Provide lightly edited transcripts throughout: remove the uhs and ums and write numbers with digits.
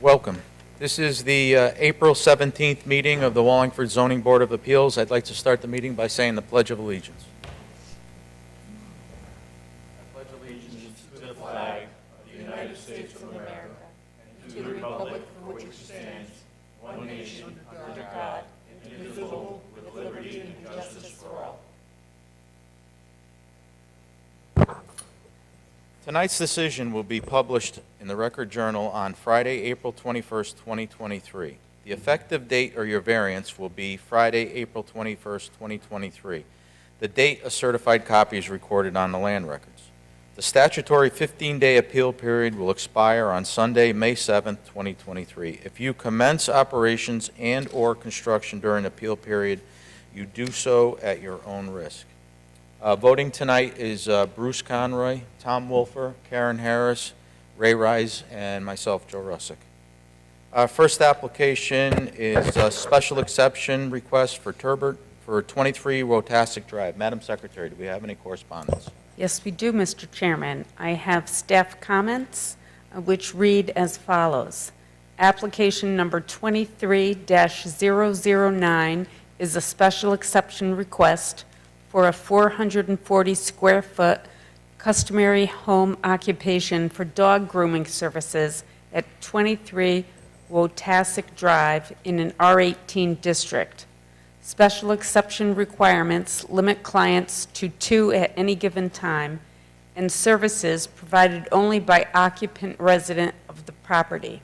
Welcome. This is the April 17th meeting of the Wallingford Zoning Board of Appeals. I'd like to start the meeting by saying the Pledge of Allegiance. I pledge allegiance to the flag of the United States of America and to the republic for which it stands, one nation, under God, indivisible, with liberty and justice for all. Tonight's decision will be published in the Record Journal on Friday, April 21st, 2023. The effective date or your variance will be Friday, April 21st, 2023. The date a certified copy is recorded on the land records. The statutory 15-day appeal period will expire on Sunday, May 7th, 2023. If you commence operations and/or construction during the appeal period, you do so at your own risk. Voting tonight is Bruce Conroy, Tom Wolfer, Karen Harris, Ray Rise, and myself, Joe Russick. Our first application is a special exception request for Turbert for 23 Wotasic Drive. Madam Secretary, do we have any correspondence? Yes, we do, Mr. Chairman. I have staff comments which read as follows. Application number 23-009 is a special exception request for a 440 square foot customary home occupation for dog grooming services at 23 Wotasic Drive in an R18 district. Special exception requirements limit clients to 2 at any given time, and services provided only by occupant resident of the property.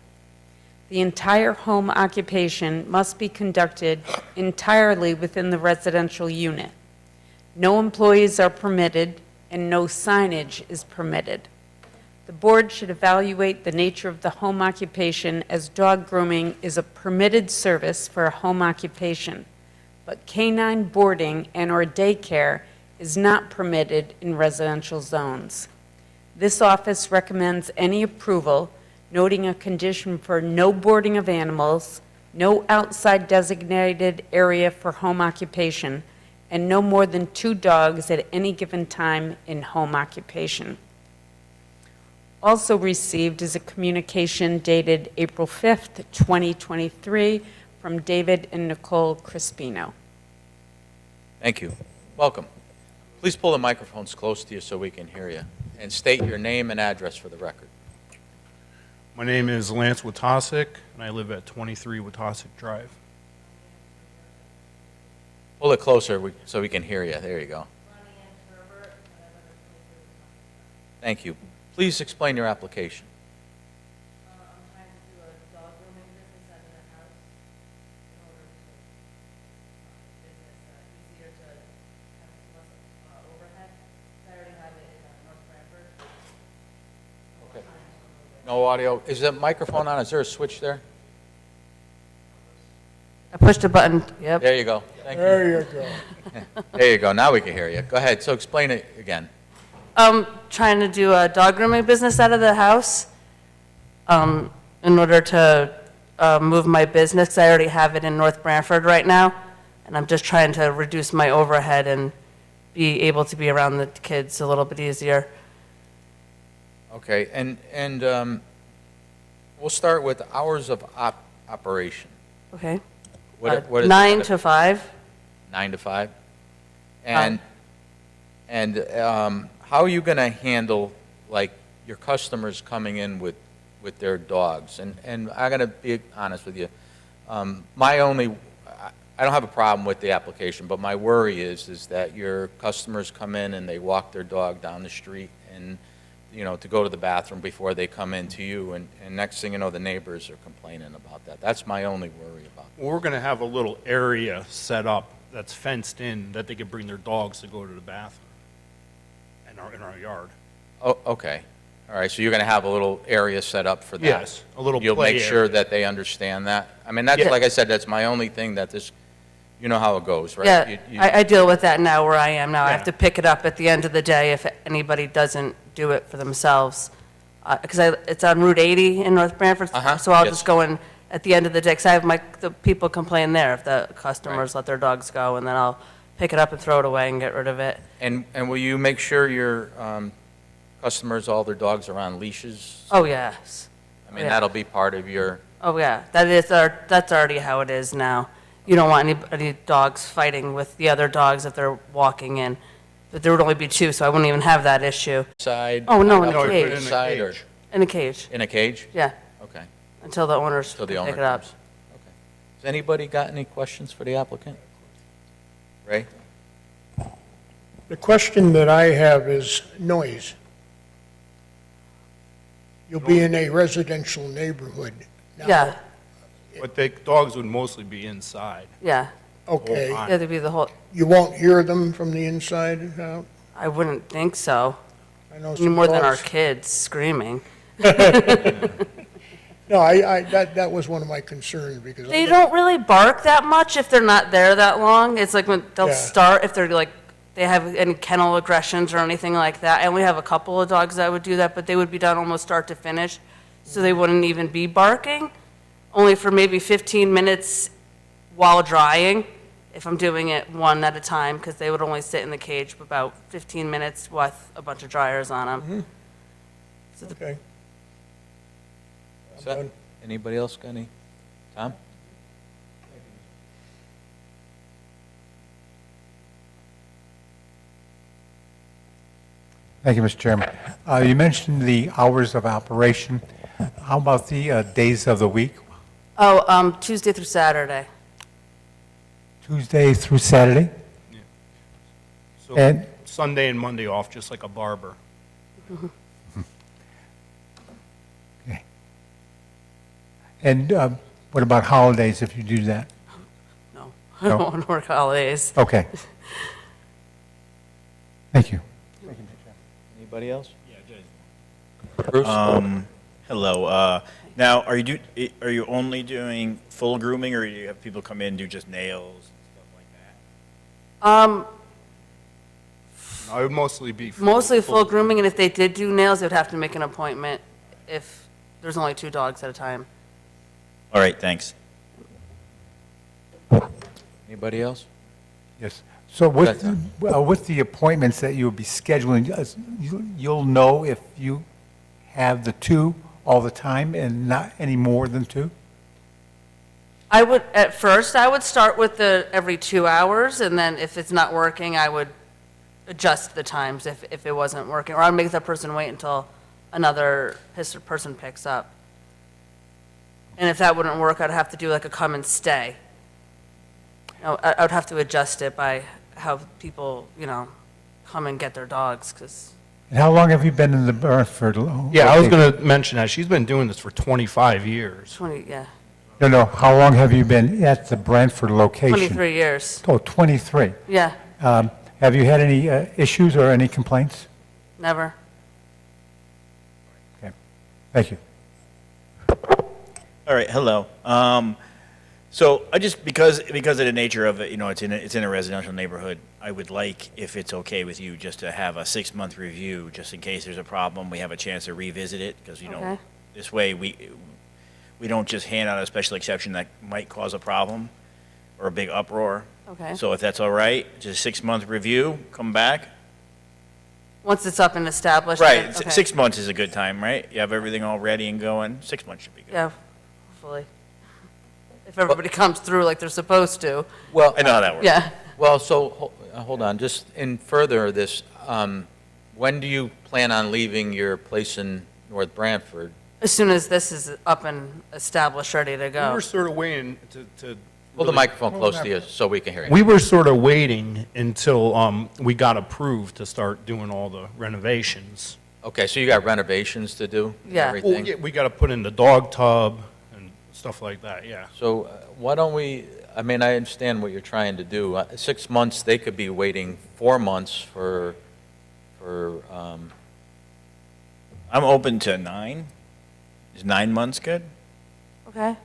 The entire home occupation must be conducted entirely within the residential unit. No employees are permitted, and no signage is permitted. The board should evaluate the nature of the home occupation, as dog grooming is a permitted service for a home occupation, but canine boarding and/or daycare is not permitted in residential zones. This office recommends any approval, noting a condition for no boarding of animals, no outside designated area for home occupation, and no more than 2 dogs at any given time in home occupation. Also received is a communication dated April 5th, 2023 from David and Nicole Crispino. Thank you. Welcome. Please pull the microphones close to you so we can hear you, and state your name and address for the record. My name is Lance Wotasic, and I live at 23 Wotasic Drive. Pull it closer so we can hear you. There you go. Thank you. Please explain your application. I'm trying to do a dog grooming business out of the house in order to business easier to have less overhead. I already have it in North Bradford. Okay. No audio. Is the microphone on? Is there a switch there? I pushed a button. Yep. There you go. Thank you. There you go. There you go. Now we can hear you. Go ahead. So explain it again. I'm trying to do a dog grooming business out of the house in order to move my business. I already have it in North Branford right now, and I'm just trying to reduce my overhead and be able to be around the kids a little bit easier. Okay. And we'll start with hours of operation. Okay. What is 9 it? to 5. 9 to 5. And how are you going to handle, like, your customers coming in with their dogs? And I'm going to be honest with you. I don't have a problem with the application, but my worry is that your customers come in and they walk their dog down the street and, to go to the bathroom before they come in to you, and next thing you know, the neighbors are complaining about that. That's my only worry about it. Well, we're going to have a little area set up that's fenced in that they can bring their dogs to go to the bathroom in our yard. Oh, okay. All right, so you're going to have a little area set up for that? Yes, a little You'll play make sure area. that they understand that? I mean, that's, Yeah. like I said, that's my only thing that this, you know how it goes, right? Yeah, I deal with that now where I am now. I have Yeah. to pick it up at the end of the day if anybody doesn't do it for themselves. Because it's on Route 80 in North Branford, so I'll yes. just go in at the end of the day, because I have the people complain there if the customers let their dogs go, and then I'll pick it up and throw it away and get rid of it. And will you make sure your customers, all their dogs are on leashes? Oh, yes. I mean, Yeah. that'll be part of your, Oh, yeah, that's already how it is now. You don't want any dogs fighting with the other dogs if they're walking in. But there would only be two, so I wouldn't even have that issue. side? Oh, no, in No, a you put it in cage. a Side or- cage. In a cage, In a cage? yeah, Okay, until the owners so the pick owner it up. comes. Okay. Has anybody got any questions for the applicant? Ray? The question that I have is noise. You'll be in a residential neighborhood. Now, Yeah, But the dogs would mostly be inside. yeah, Okay, Whole yeah, there'd be the whole, you won't hear them from the inside out? I wouldn't think so. I know Any some more than our dogs- kids screaming. No, that was one of my concerns because. They don't really bark that much if they're not there that long. It's like when they'll Yeah. start, if they're like, they have any kennel aggressions or anything like that. I only have a couple of dogs that would do that, but they would be done almost start to finish, so they wouldn't even be barking, only for maybe 15 minutes while drying, if I'm doing it one at a time, because they would only sit in the cage for about 15 minutes with a bunch of dryers on them. Okay. Is that- Anybody else got any? Tom? Thank you, Mr. Chairman. You mentioned the hours of operation. How about the days of the week, Oh, Tuesday through Saturday. Tuesday through Saturday? So And- Sunday and Monday off, just like a barber. Okay. And what about holidays if you do that? No, I don't want to work holidays. Okay. Thank you. Anybody else? Bruce? Hello. Now, are you only doing full grooming, or do you have people come in and do just nails and stuff like that? No, it would mostly be. Mostly full grooming, and if they did do nails, they'd have to make an appointment if there's only 2 dogs at a time. All right, thanks. Anybody else? Yes. So Go with the appointments that you'll be scheduling, you'll know if you have the 2 all the time and not any more than 2? At first, I would start with the every 2 hours, and then if it's not working, I would adjust the times if it wasn't working, or I'd make the person wait until another person picks up. And if that wouldn't work, I'd have to do like a come and stay. I would have to adjust it by how people, come and get their dogs, because, And how long have you been in the Brantford location? Yeah, I was going to mention that. She's been doing this for 25 years. yeah, No, how long have you been at the Brantford location? 23 years. Oh, 23. Yeah, Have you had any issues or any complaints? never. Okay. Thank you. All right, hello. So I just, because of the nature of it, it's in a residential neighborhood, I would like, if it's okay with you, just to have a 6-month review, just in case there's a problem, we have a chance to revisit it, because, Okay. this way we don't just hand out a special exception that might cause a problem or a big uproar. Okay. So if that's all right, just a 6-month review, come back. Once it's up and established. Right, then- okay. 6 months is a good time, right? You have everything all ready and going, 6 months should be good. Yeah, hopefully. If everybody comes through like they're supposed to, Well, I know how that works. yeah. well, so, hold on, just in further of this, when do you plan on leaving your place in North Brantford? As soon as this is up and established, ready to We go. were sort of waiting to. Hold the really- microphone close to you so we can hear you. We were sort of waiting until we got approved to start doing all the renovations. Okay, so you got renovations to do? and Yeah. Well, Everything? yeah, we got to put in the dog tub and stuff like that, yeah. So why don't we, I mean, I understand what you're trying to do. 6 months, they could be waiting 4 months for, I'm open to 9. Is 9 months good? Okay.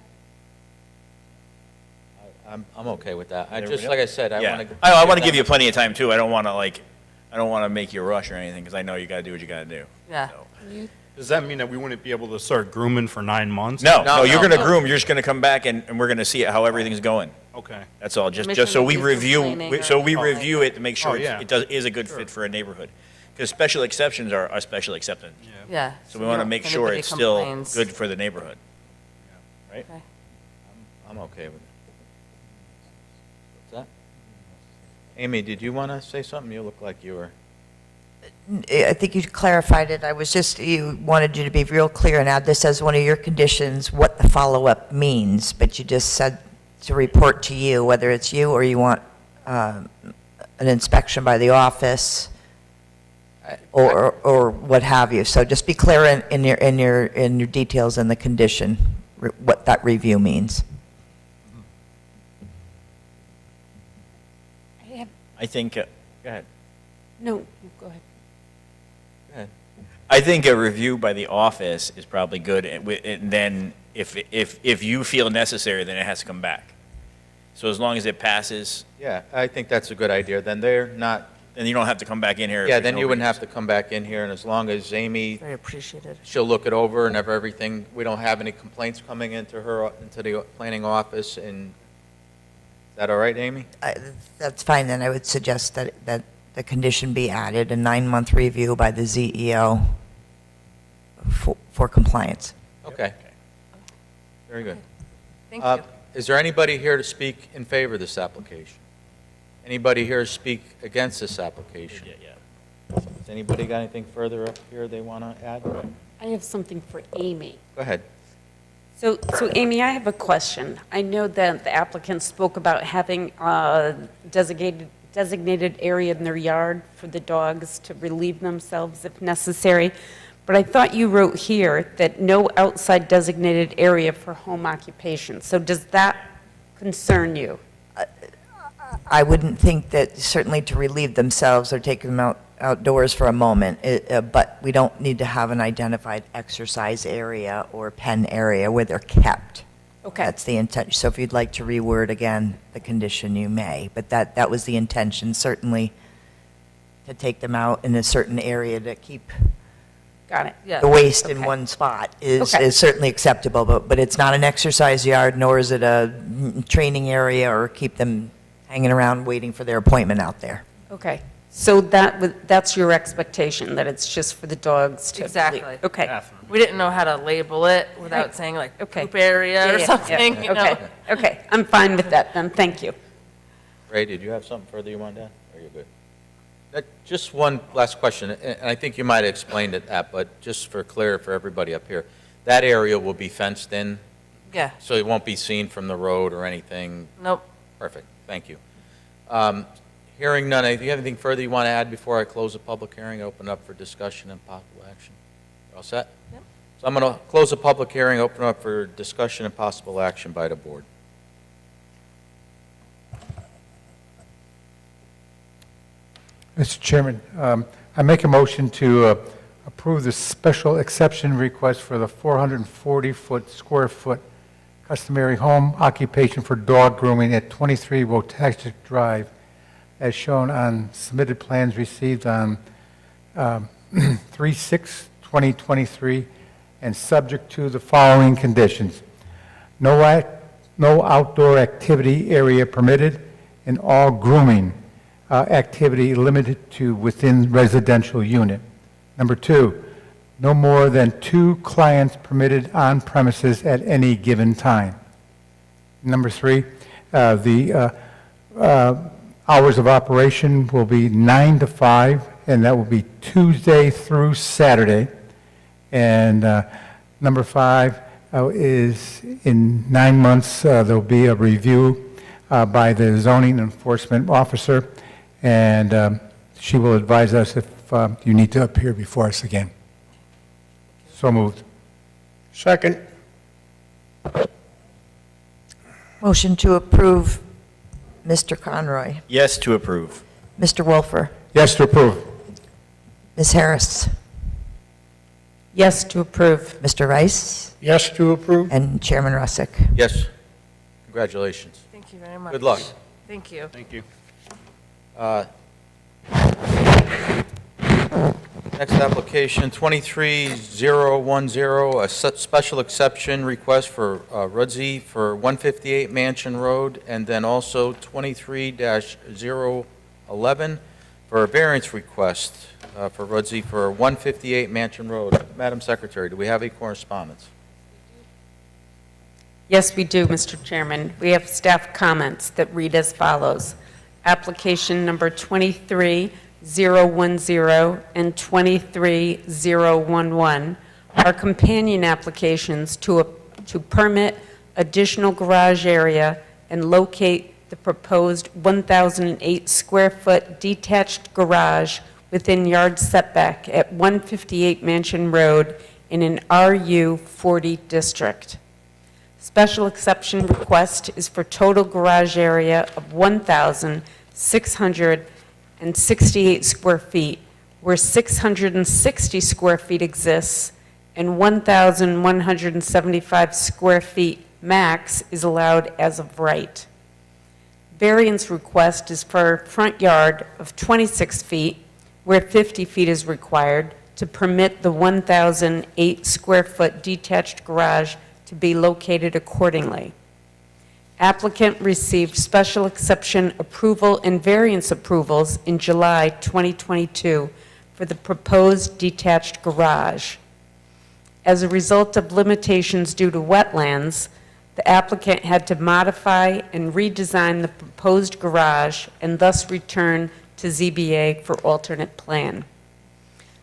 I'm okay with that. I There we just, go. like I said, I Yeah. want to. I want to give you plenty of time, too. I don't want to make you rush or anything, because I know you got to do what you got to do. Yeah. So- Does that mean that we wouldn't be able to start grooming for 9 months? No, No, no, you're no, going to no. groom, you're just going to come back and we're going to see how everything's going. Okay. That's all, just Mission so we review for review, cleaning or so we anything like review it to make Oh, sure yeah. it is a good fit for a neighborhood. Because special exceptions are special acceptance. Yeah. So we want to if make sure anybody it's still complains. good for the neighborhood. Right? Okay. I'm okay with it. What's that? Amy, did you want to say something? You look like you were. I think you clarified it. I was just, you wanted you to be real clear and add this as one of your conditions, what the follow-up means, but you just said to report to you, whether it's you or you want an inspection by the office or what have you. So just be clear in your details in the condition, what that review means. I think, go ahead. No, go ahead. Go ahead. I think a review by the office is probably good, and then if you feel necessary, then it has to come back. So as long as it passes, Yeah, I think that's a good idea. Then they're not, then you don't have to come back in here. if yeah, there's then no you wouldn't have reason. to come back in here, and as long as Amy, Very appreciated. she'll look it over and everything, we don't have any complaints coming into the planning office, and is that all right, Amy? That's fine, then I would suggest that the condition be added, a 9-month review by the ZEO for compliance. Okay. Very good. Thank you. Is there anybody here to speak in favor of this application? Anybody here to speak against this application? Yeah. Has anybody got anything further up here they want to add? Go I have something for Amy. ahead. So Amy, I have a question. I know that the applicant spoke about having a designated area in their yard for the dogs to relieve themselves if necessary, but I thought you wrote here that no outside designated area for home occupation. So does that concern you? I wouldn't think that, certainly to relieve themselves or take them outdoors for a moment, but we don't need to have an identified exercise area or pen area where they're kept. Okay. That's the intention. So if you'd like to reword again the condition, you may. But that was the intention, certainly, to take them out in a certain area to keep Got it. Yeah. the waste in Okay. one spot is Okay. certainly acceptable, but it's not an exercise yard, nor is it a training area or keep them hanging around waiting for their appointment out there. Okay. So that's your expectation, that it's just for the dogs to relieve? Exactly. Okay. Bathroom. We didn't know how to label it without Right. saying like Okay. poop area or Yeah, something, you know? Okay, okay, I'm fine with that then, thank you. Ray, did you have something further you wanted to add? Or you're good? Just one last question, and I think you might have explained it, but just for clear for everybody up here, that area will be fenced in, Yeah, so it won't be seen from the road or anything? nope. Perfect, thank you. Hearing none, do you have anything further you want to add before I close the public hearing, open up for discussion and possible action? You all set? Yep. So I'm going to close the public hearing, open up for discussion and possible action by the board. Mr. Chairman, I make a motion to approve the special exception request for the 440 square foot customary home occupation for dog grooming at 23 Wotashik Drive, as shown on submitted plans received on 3/6/2023, and subject to the following conditions. No outdoor activity area permitted, and all grooming activity limited to within residential unit. Number 2, no more than 2 clients permitted on premises at any given time. Number 3, the hours of operation will be 9 to 5, and that will be Tuesday through Saturday. And number 5 is in 9 months, there'll be a review by the zoning enforcement officer, and she will advise us if you need to appear before us again. So moved. Second. Motion to approve, Mr. Conroy. Yes to approve. Mr. Wolfer. Yes to approve. Ms. Harris. Yes to approve. Mr. Rice. Yes to approve? And Chairman Russick. Yes, congratulations. Thank you very much. Good luck. Thank you. Thank you. Next application, 23010, a special exception request for Rudzi for 158 Mansion Road, and then also 23-011 for for a variance request for Rudzi for 158 Mansion Road. Madam Secretary, do we have any correspondence? Yes, we do, Mr. Chairman. We have staff comments that read as follows. Application number 23010 and 23011 are companion applications to permit additional garage area and locate the proposed 1,008 square foot detached garage within yard setback at 158 Mansion Road in an RU 40 district. Special exception request is for total garage area of 1,668 square feet, where 660 square feet exists and 1,175 square feet max is allowed as of right. Variance request is for front yard of 26 feet, where 50 feet is required to permit the 1,008 square foot detached garage to be located accordingly. Applicant received special exception approval and variance approvals in July 2022 for the proposed detached garage. As a result of limitations due to wetlands, the applicant had to modify and redesign the proposed garage and thus return to ZBA for alternate plan.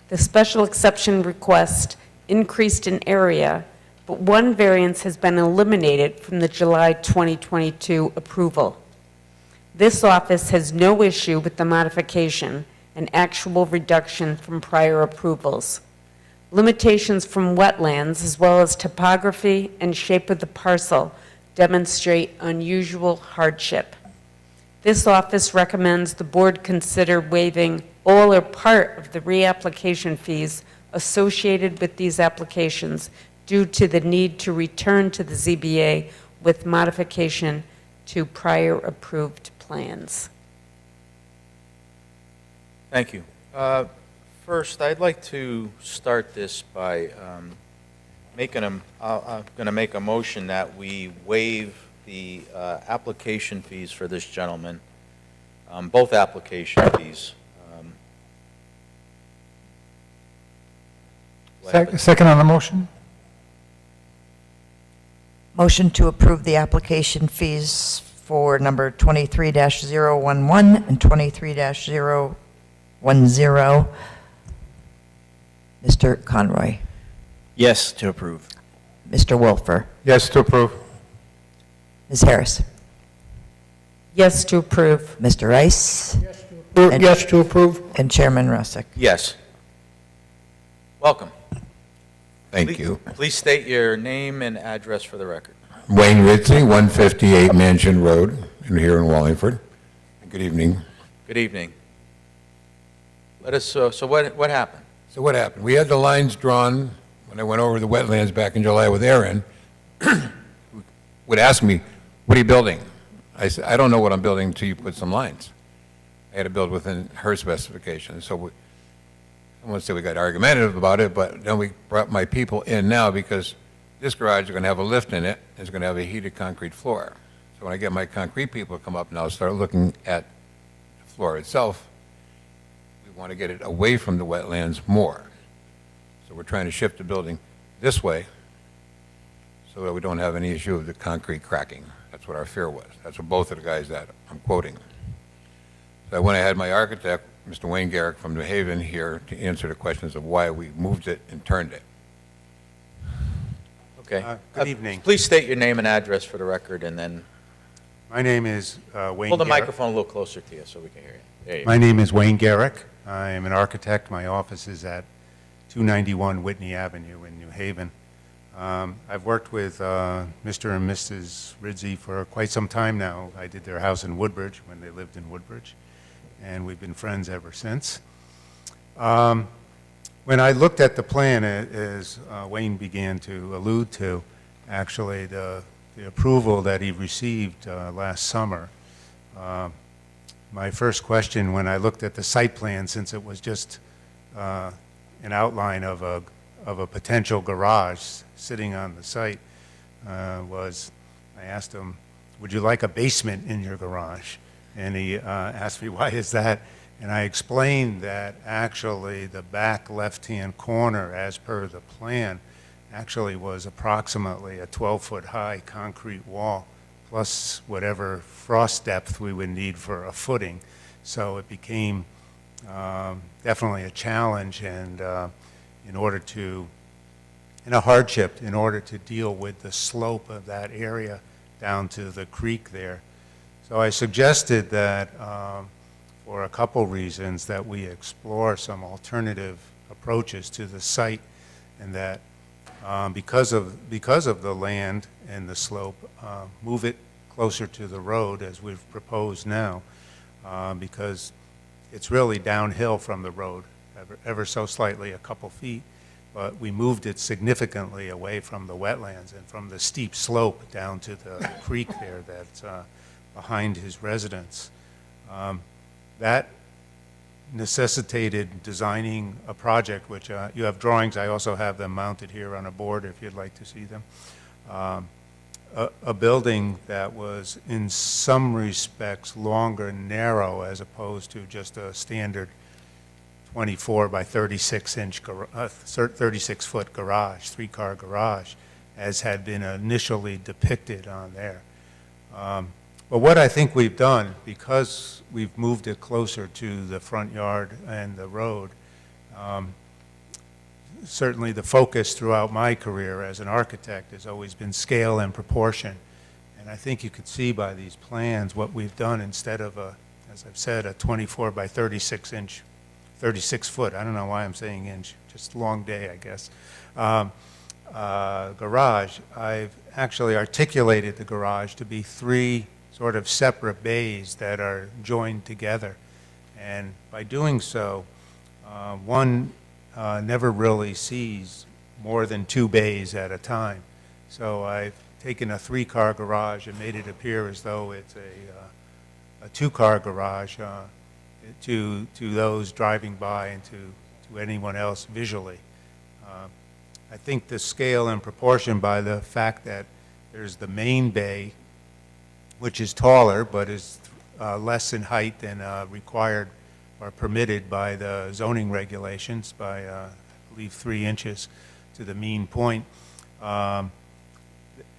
The special exception request increased in area, but one variance has been eliminated from the July 2022 approval. This office has no issue with the modification and actual reduction from prior approvals. Limitations from wetlands, as well as topography and shape of the parcel, demonstrate unusual hardship. This office recommends the board consider waiving all or part of the reapplication fees associated with these applications due to the need to return to the ZBA with modification to prior approved plans. Thank you. First, I'd like to start this by I'm going to make a motion that we waive the application fees for this gentleman, both application fees. Second on the motion? Motion to approve the application fees for number 23-011 and 23-010. Mr. Conroy. Yes, to approve. Mr. Wolfer. Yes to approve. Ms. Harris. Yes to approve. Mr. Rice. Yes to approve? And Chairman Russick. Yes. Welcome. Thank you. Please state your name and address for the record. Wayne Ritzy, 158 Mansion Road, here in Wallingford. Good evening. Good evening. Let us, so what happened? So what happened? We had the lines drawn when I went over the wetlands back in July with Aaron. Would ask me, what are you building? I said, I don't know what I'm building until you put some lines. I had to build within her specifications. So I won't say we got argumentative about it, but then we brought my people in now because this garage is going to have a lift in it. It's going to have a heated concrete floor. So when I get my concrete people to come up now, start looking at the floor itself, we want to get it away from the wetlands more. So we're trying to shift the building this way so that we don't have any issue of the concrete cracking. That's what our fear was. That's what both of the guys that I'm quoting. So when I had my architect, Mr. Wayne Garrick from New Haven, here to answer the questions of why we moved it and turned it. Okay. Good evening. Please state your name and address for the record, and then My name is Wayne hold the Garrick. microphone a little closer to you so we can hear you. There you go. My name is Wayne Garrick. I am an architect. My office is at 291 Whitney Avenue in New Haven. I've worked with Mr. and Mrs. Ritzy for quite some time now. I did their house in Woodbridge when they lived in Woodbridge, and we've been friends ever since. When I looked at the plan, as Wayne began to allude to, actually, the approval that he received last summer, my first question when I looked at the site plan, since it was just an outline of a potential garage sitting on the site, was I asked him, would you like a basement in your garage? And he asked me, why is that? And I explained that actually the back left-hand corner, as per the plan, actually was approximately a 12-foot-high concrete wall, plus whatever frost depth we would need for a footing. So it became definitely a challenge and and a hardship in order to deal with the slope of that area down to the creek there. So I suggested that for a couple reasons that we explore some alternative approaches to the site, and that because of the land and the slope, move it closer to the road as we've proposed now, because it's really downhill from the road, ever so slightly, a couple feet, but we moved it significantly away from the wetlands and from the steep slope down to the creek there that's behind his residence. That necessitated designing a project, which you have drawings. I also have them mounted here on a board if you'd like to see them. A building that was in some respects longer and narrow as opposed to just a standard 24 by 36 foot garage, 3-car garage, as had been initially depicted on there. But what I think we've done, because we've moved it closer to the front yard and the road, certainly the focus throughout my career as an architect has always been scale and proportion. And I think you can see by these plans what we've done. Instead of as I've said, a 24 by 36 foot, I don't know why I'm saying inch, just long day, I guess, garage, I've actually articulated the garage to be 3 sort of separate bays that are joined together. And by doing so, one never really sees more than 2 bays at a time. So I've taken a 3-car garage and made it appear as though it's a 2-car garage to those driving by and to anyone else visually. I think the scale and proportion, by the fact that there's the main bay, which is taller but is less in height than required or permitted by the zoning regulations by, I believe, 3 inches to the mean point. And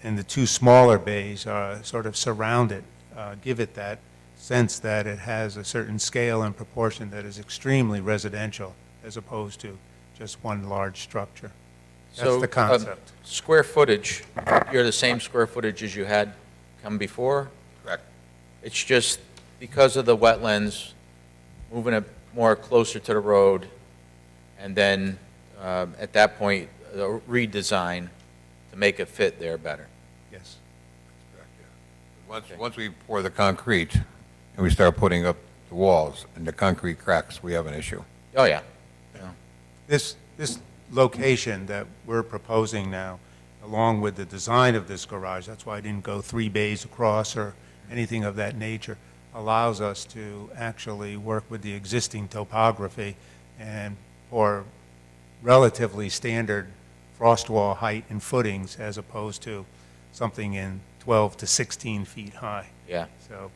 the 2 smaller bays sort of surround it, give it that sense that it has a certain scale and proportion that is extremely residential as opposed to just one large structure. That's the concept. Square footage, you're the same square footage as you had come before? Correct. It's just because of the wetlands, moving it more closer to the road, and then at that point, a redesign to make it fit there better. Yes. Correct, yeah. Okay. Once we pour the concrete and we start putting up the walls and the concrete cracks, we have an issue. Oh, yeah. Yeah. This location that we're proposing now, along with the design of this garage, that's why I didn't go 3 bays across or anything of that nature, allows us to actually work with the existing topography and pour relatively standard frost wall height and footings as opposed to something in 12 to 16 feet high. Yeah. So,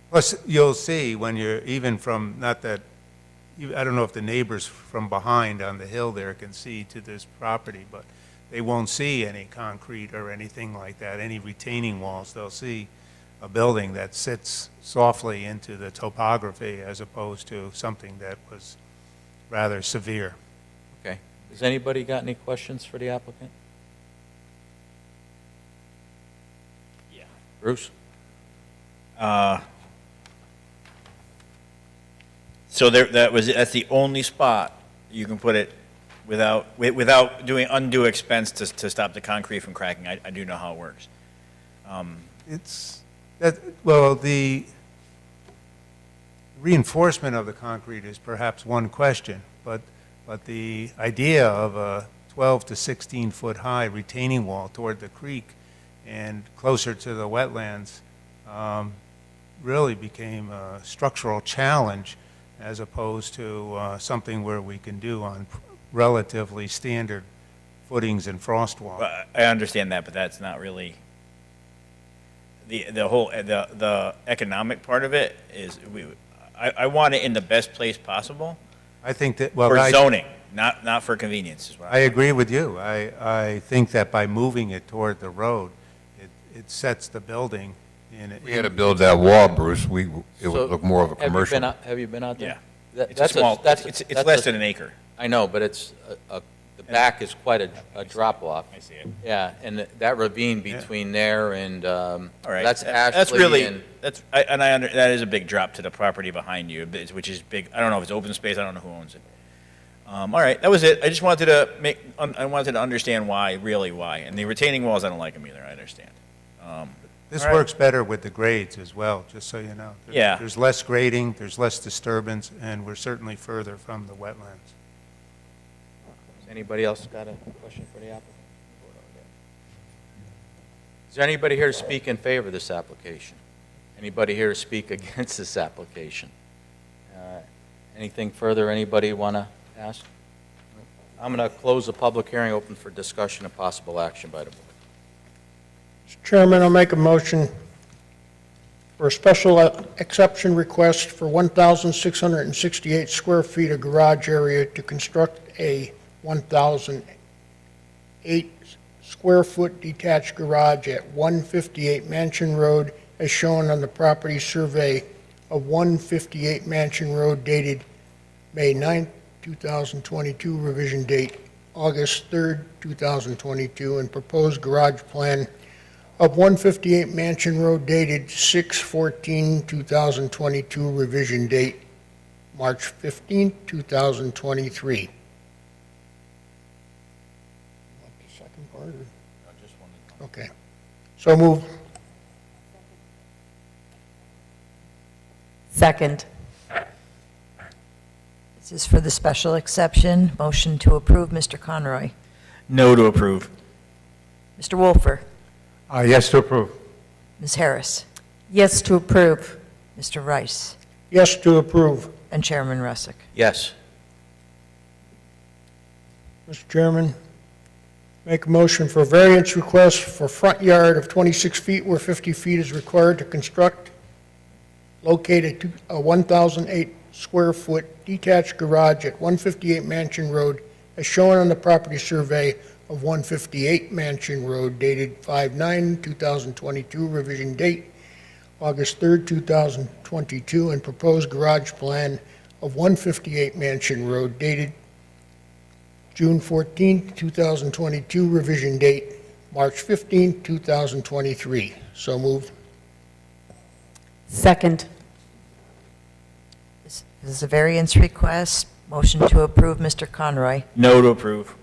plus you'll see when you're even from, not that, I don't know if the neighbors from behind on the hill there can see to this property, but they won't see any concrete or anything like that, any retaining walls. They'll see a building that sits softly into the topography as opposed to something that was rather severe. Okay. Has anybody got any questions for the applicant? Yeah. Bruce? So that's the only spot you can put it without doing undue expense to stop the concrete from cracking. I do know how it works. Well, the reinforcement of the concrete is perhaps one question, but the idea of a 12 to 16 foot high retaining wall toward the creek and closer to the wetlands really became a structural challenge as opposed to something where we can do on relatively standard footings and frost walls. Well, I understand that, but that's not really the economic part of it. Is I want it in the best place possible I think that, well, for I zoning, not for convenience, is what I agree with you. I think that by moving it toward the road, it sets the building in. We had to build that wall, Bruce, it would look more of a Have you commercial. been out- Have you been out there? Yeah. That- It's a that's small, that's it's that's less a- than an acre. I know, but it's, the back is quite a drop-off. I see it. Yeah, and that ravine between there and, All right. that's That's Ashley really, and, that is a big drop to the property behind you, which is big. I don't know if it's open space, I don't know who owns it. All right, that was it. I just wanted to I wanted to understand why, really why. And the retaining walls, I don't like them either, I understand. This All right. works better with the grades as well, just so you know. Yeah. There's less grading, there's less disturbance, and we're certainly further from the wetlands. anybody else got a question for the applicant? Is there anybody here to speak in favor of this application? Anybody here to speak against this application? Anything further anybody want to ask? I'm going to close the public hearing, open for discussion and possible action by the board. Mr. Chairman, I'll make a motion for a special exception request for 1,668 square feet of garage area to construct a 1,008 square foot detached garage at 158 Mansion Road as shown on the property survey of 158 Mansion Road dated May 9, 2022, revision date August 3rd, 2022, and proposed garage plan of 158 Mansion Road dated 6/14/2022, revision date March 15, 2023. Want the second part, or? Okay. So moved. Second. This is for the special exception. Motion to approve, Mr. Conroy. No to approve. Mr. Wolfer. Yes to approve. Ms. Harris. Yes to approve. Mr. Rice. Yes to approve. And Chairman Russick. Yes. Mr. Chairman, make a motion for variance request for front yard of 26 feet where 50 feet is required to construct, located a 1,008 square foot detached garage at 158 Mansion Road as shown on the property survey of 158 Mansion Road dated 5/9/2022, revision date August 3rd, 2022, and proposed garage plan of 158 Mansion Road dated June 14th, 2022, revision date March 15th, 2023. So moved. Second. This is a variance request. Motion to approve, Mr. Conroy. No to approve.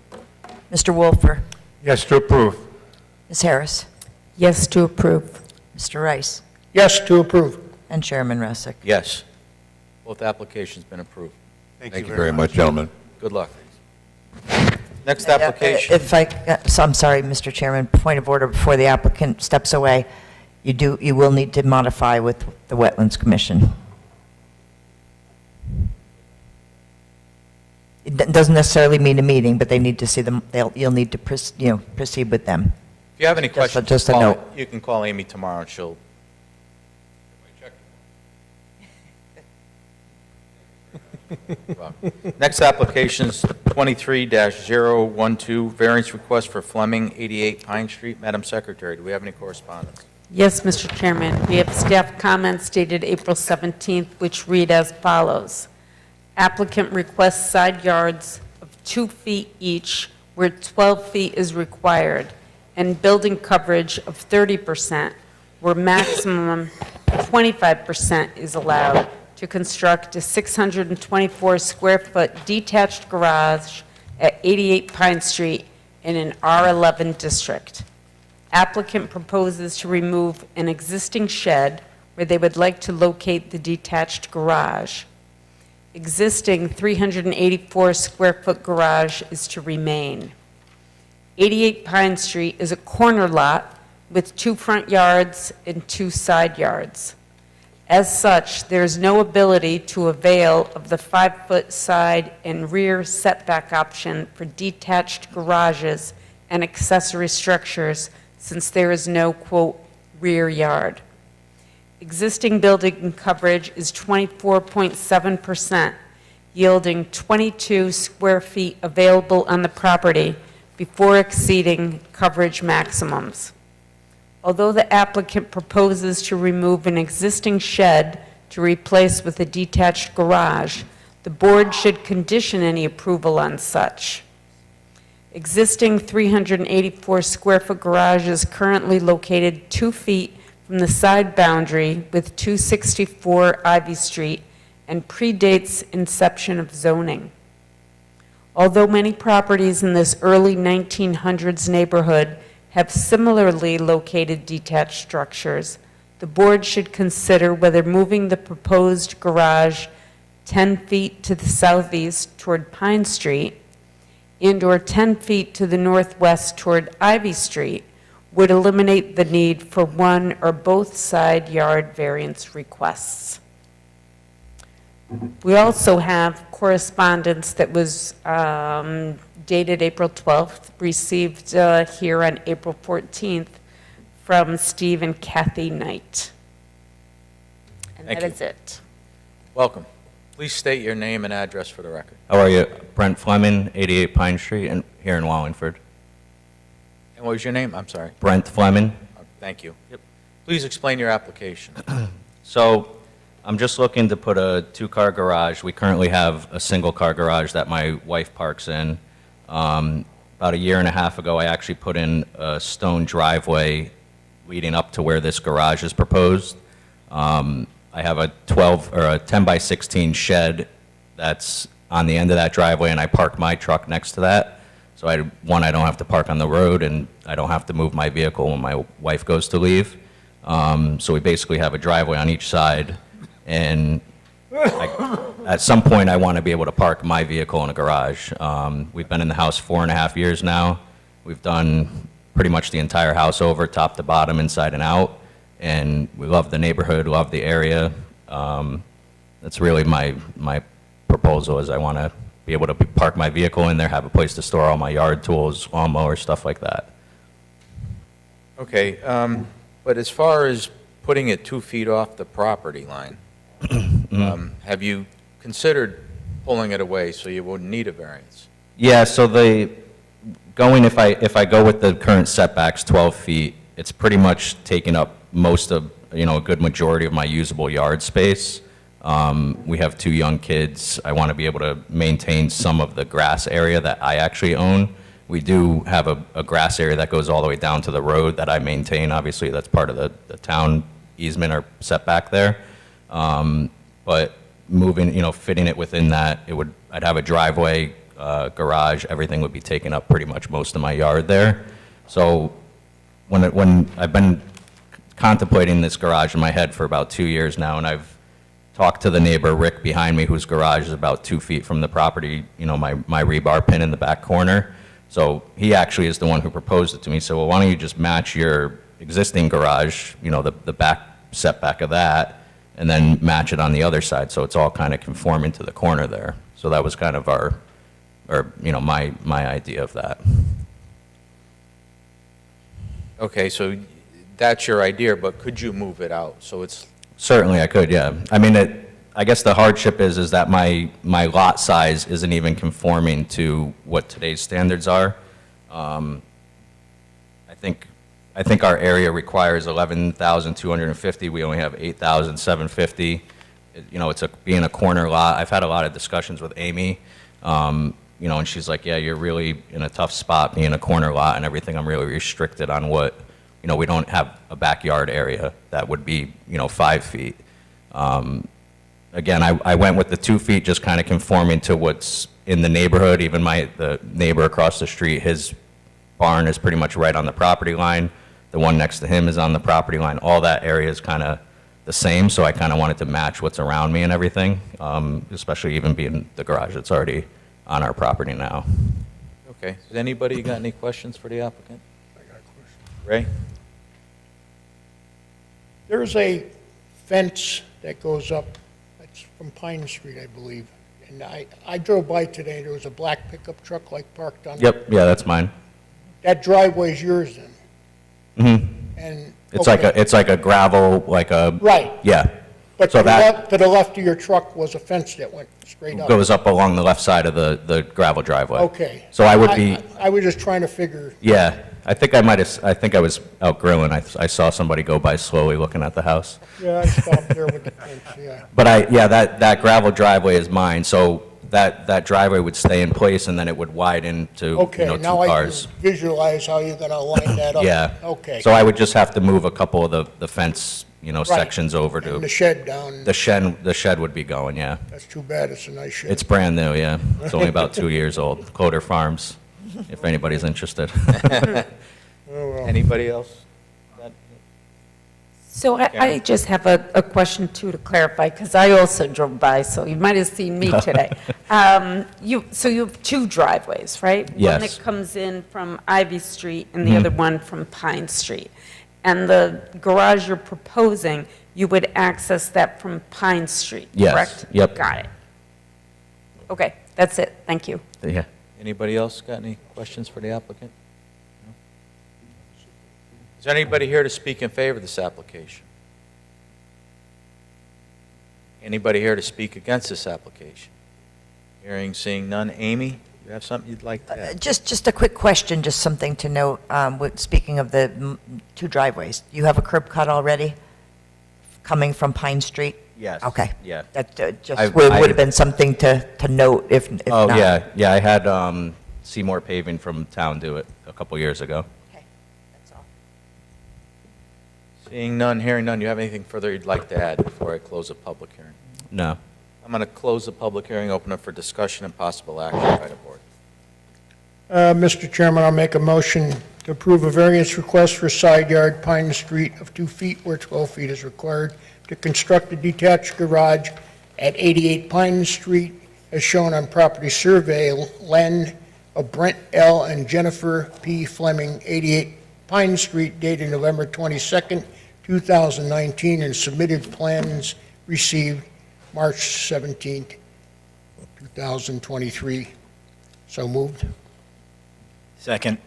Mr. Wolfer. Yes to approve. Ms. Harris. Yes to approve. Mr. Rice. Yes to approve. And Chairman Russick. Yes. Both applications been approved. Thank Thank you very much, gentlemen. Good luck. Next application. If I, so I'm sorry, Mr. Chairman, point of order before the applicant steps away. You will need to modify with the Wetlands Commission. It doesn't necessarily mean a meeting, but they need to see them, you'll need to, proceed with them. If you have any questions, just a call- note. you can call Amy tomorrow and she'll. Next application is 23-012, variance request for Fleming, 88 Pine Street. Madam Secretary, do we have any correspondence? Yes, Mr. Chairman. We have staff comments dated April 17th, which read as follows. Applicant requests side yards of 2 feet each where 12 feet is required, and building coverage of 30% where maximum 25% is allowed to construct a 624 square foot detached garage at 88 Pine Street in an R11 district. Applicant proposes to remove an existing shed where they would like to locate the detached garage. Existing 384 square foot garage is to remain. 88 Pine Street is a corner lot with 2 front yards and 2 side yards. As such, there is no ability to avail of the 5-foot side and rear setback option for detached garages and accessory structures since there is no, quote, rear yard. Existing building coverage is 24.7%, yielding 22 square feet available on the property before exceeding coverage maximums. Although the applicant proposes to remove an existing shed to replace with a detached garage, the board should condition any approval on such. Existing 384-square-foot garage is currently located 2 feet from the side boundary with 264 Ivy Street and predates inception of zoning. Although many properties in this early 1900s neighborhood have similarly located detached structures, the board should consider whether moving the proposed garage 10 feet to the southeast toward Pine Street and/or 10 feet to the northwest toward Ivy Street would eliminate the need for one or both side yard variance requests. We also have correspondence that was dated April 12th, received here on April 14th from Steve and Kathy Knight. And Thank that you. is it. Welcome. Please state your name and address for the record. How are you? Brent Fleming, 88 Pine Street, and here in Wallingford. And what was your name? I'm sorry. Brent Fleming. Thank you. Please explain your application. So I'm just looking to put a two-car garage. We currently have a single-car garage that my wife parks in. About a year and a half ago, I actually put in a stone driveway leading up to where this garage is proposed. I have a 10 by 16 shed that's on the end of that driveway, and I park my truck next to that. So I don't have to park on the road, and I don't have to move my vehicle when my wife goes to leave. So we basically have a driveway on each side, and at some point I want to be able to park my vehicle in a garage. We've been in the house 4.5 years now. We've done pretty much the entire house over, top to bottom, inside and out, and we love the neighborhood, love the area. That's really my proposal, is I want to be able to park my vehicle in there, have a place to store all my yard tools, lawnmower, stuff like that. Okay, but as far as putting it 2 feet off the property line, have you considered pulling it away so you wouldn't need a variance? Yeah, so if I go with the current setbacks, 12 feet, it's pretty much taking up most of, a good majority of my usable yard space. We have 2 young kids. I want to be able to maintain some of the grass area that I actually own. We do have a grass area that goes all the way down to the road that I maintain. Obviously, that's part of the town easement or setback there. But moving, fitting it within that, I'd have a driveway, garage, everything would be taking up pretty much most of my yard there. So when I've been contemplating this garage in my head for about 2 years now, and I've talked to the neighbor, Rick, behind me, whose garage is about 2 feet from the property, my rebar pin in the back corner. So he actually is the one who proposed it to me. So, well, why don't you just match your existing garage, the back setback of that, and then match it on the other side, so it's all kind of conforming to the corner there. So that was kind of my idea of that. Okay, so that's your idea, but could you move it out? So it's, Certainly I could, yeah. I mean, I guess the hardship is that my lot size isn't even conforming to what today's standards are. I think our area requires 11,250. We only have 8,750. It's being a corner lot. I've had a lot of discussions with Amy, and she's like, yeah, you're really in a tough spot being a corner lot and everything. I'm really restricted on what, we don't have a backyard area that would be, 5 feet. Again, I went with the 2 feet, just kind of conforming to what's in the neighborhood. Even the neighbor across the street, his barn is pretty much right on the property line. The one next to him is on the property line. All that area is kind of the same, so I kind of wanted to match what's around me and everything, especially even being the garage that's already on our property now. okay. Has anybody got any questions for the applicant? I got a question. Ray? There's a fence that goes up, that's from Pine Street, I believe. And I drove by today, there was a black pickup truck parked on. Yep, yeah, that's mine. That driveway is yours then? Mm-hmm. And, It's like okay. it's like a gravel, like a. Right. Yeah. But So to the that left, to the left of your truck was a fence that went straight up. goes up along the left side of the gravel driveway. Okay. So I would be, I was just trying to figure, yeah, I think I think I was out grilling. I saw somebody go by slowly looking at the house. yeah, I stopped there with the fence, yeah. But that gravel driveway is mine, so that driveway would stay in place and then it would widen to, Okay, two now I can cars. visualize how you're gonna line that up. Yeah. Okay. So I would just have to move a couple of the fence, Right. sections over And the to, shed down, the shed would be going, yeah. that's too bad, it's a nice shed. It's brand new, yeah. It's only about 2 years old. Cloder Farms, if anybody's interested. Anybody else? So I just have a question too to clarify, because I also drove by, so you might have seen me today. So you have two driveways, right? One Yes. that comes in from Ivy Street and the other one from Pine Street. And the garage you're proposing, you would access that from Pine Street, Yes, correct? yep. Got it. Okay, that's it. Thank you. Yeah. Anybody else got any questions for the applicant? No? Is there anybody here to speak in favor of this application? Anybody here to speak against this application? Hearing, seeing none. Amy, you have something you'd like to add? Just a quick question, just something to note, speaking of the two driveways. You have a curb cut already coming from Pine Street? Yes. Okay. Yeah. That I- just would have been something to note if Oh, not. yeah, I had Seymour Paving from town do it a couple years ago. Okay, that's all. Seeing none, hearing none. You have anything further you'd like to add before I close the public hearing? No. I'm going to close the public hearing, open it for discussion and possible action by the board. Mr. Chairman, I'll make a motion to approve a variance request for side yard Pine Street of 2 feet where 12 feet is required to construct a detached garage at 88 Pine Street as shown on property survey, land of Brent L. and Jennifer P. Fleming, 88 Pine Street, dated November 22nd, 2019, and submitted plans received March 17th, 2023. So moved. Second.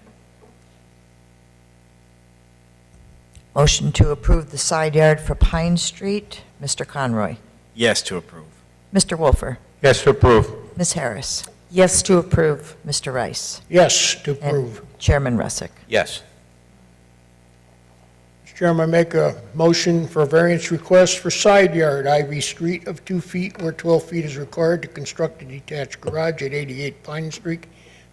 Motion to approve the side yard for Pine Street. Mr. Conroy. Yes to approve. Mr. Wolfer. Yes to approve. Ms. Harris. Yes to approve. Mr. Rice. Yes, to And approve. Chairman Russick. Yes. Mr. Chairman, I make a motion for a variance request for side yard Ivy Street of 2 feet where 12 feet is required to construct a detached garage at 88 Pine Street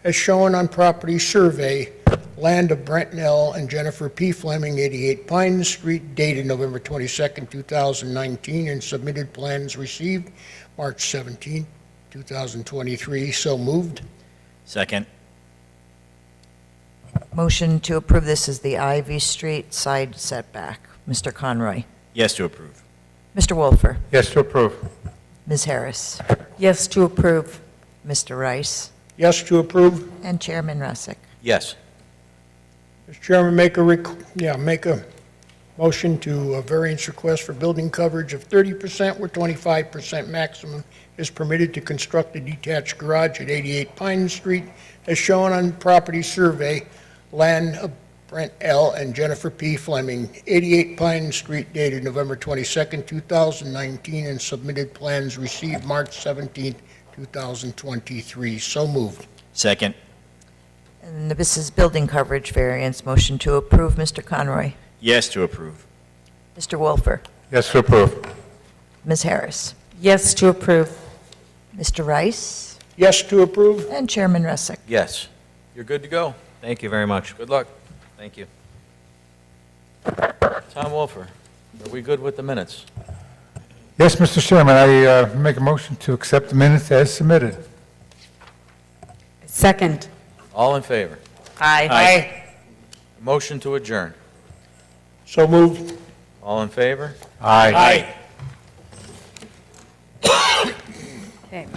as shown on property survey, land of Brent L. and Jennifer P. Fleming, 88 Pine Street, dated November 22nd, 2019, and submitted plans received March 17th, 2023. So moved. Second. Motion to approve this is the Ivy Street side setback. Mr. Conroy. Yes to approve. Mr. Wolfer. Yes to approve. Ms. Harris. Yes to approve. Mr. Rice. Yes to approve. And Chairman Russick. Yes. Mr. Chairman, make a motion to a variance request for building coverage of 30% where 25% maximum is permitted to construct a detached garage at 88 Pine Street as shown on property survey, land of Brent L. and Jennifer P. Fleming, 88 Pine Street, dated November 22nd, 2019, and submitted plans received March 17th, 2023. So moved. Second. And this is building coverage variance. Motion to approve. Mr. Conroy. Yes to approve. Mr. Wolfer. Yes to approve. Ms. Harris. Yes to approve. Mr. Rice. Yes to approve. And Chairman Russick. Yes. You're good to go. Thank you very much. Good luck. Thank you. Tom Wolfer, are we good with the minutes? Yes, Mr. Chairman, I make a motion to accept the minutes as submitted. Second. All in favor? Aye. Motion to adjourn. So moved. All in favor? Aye. Okay.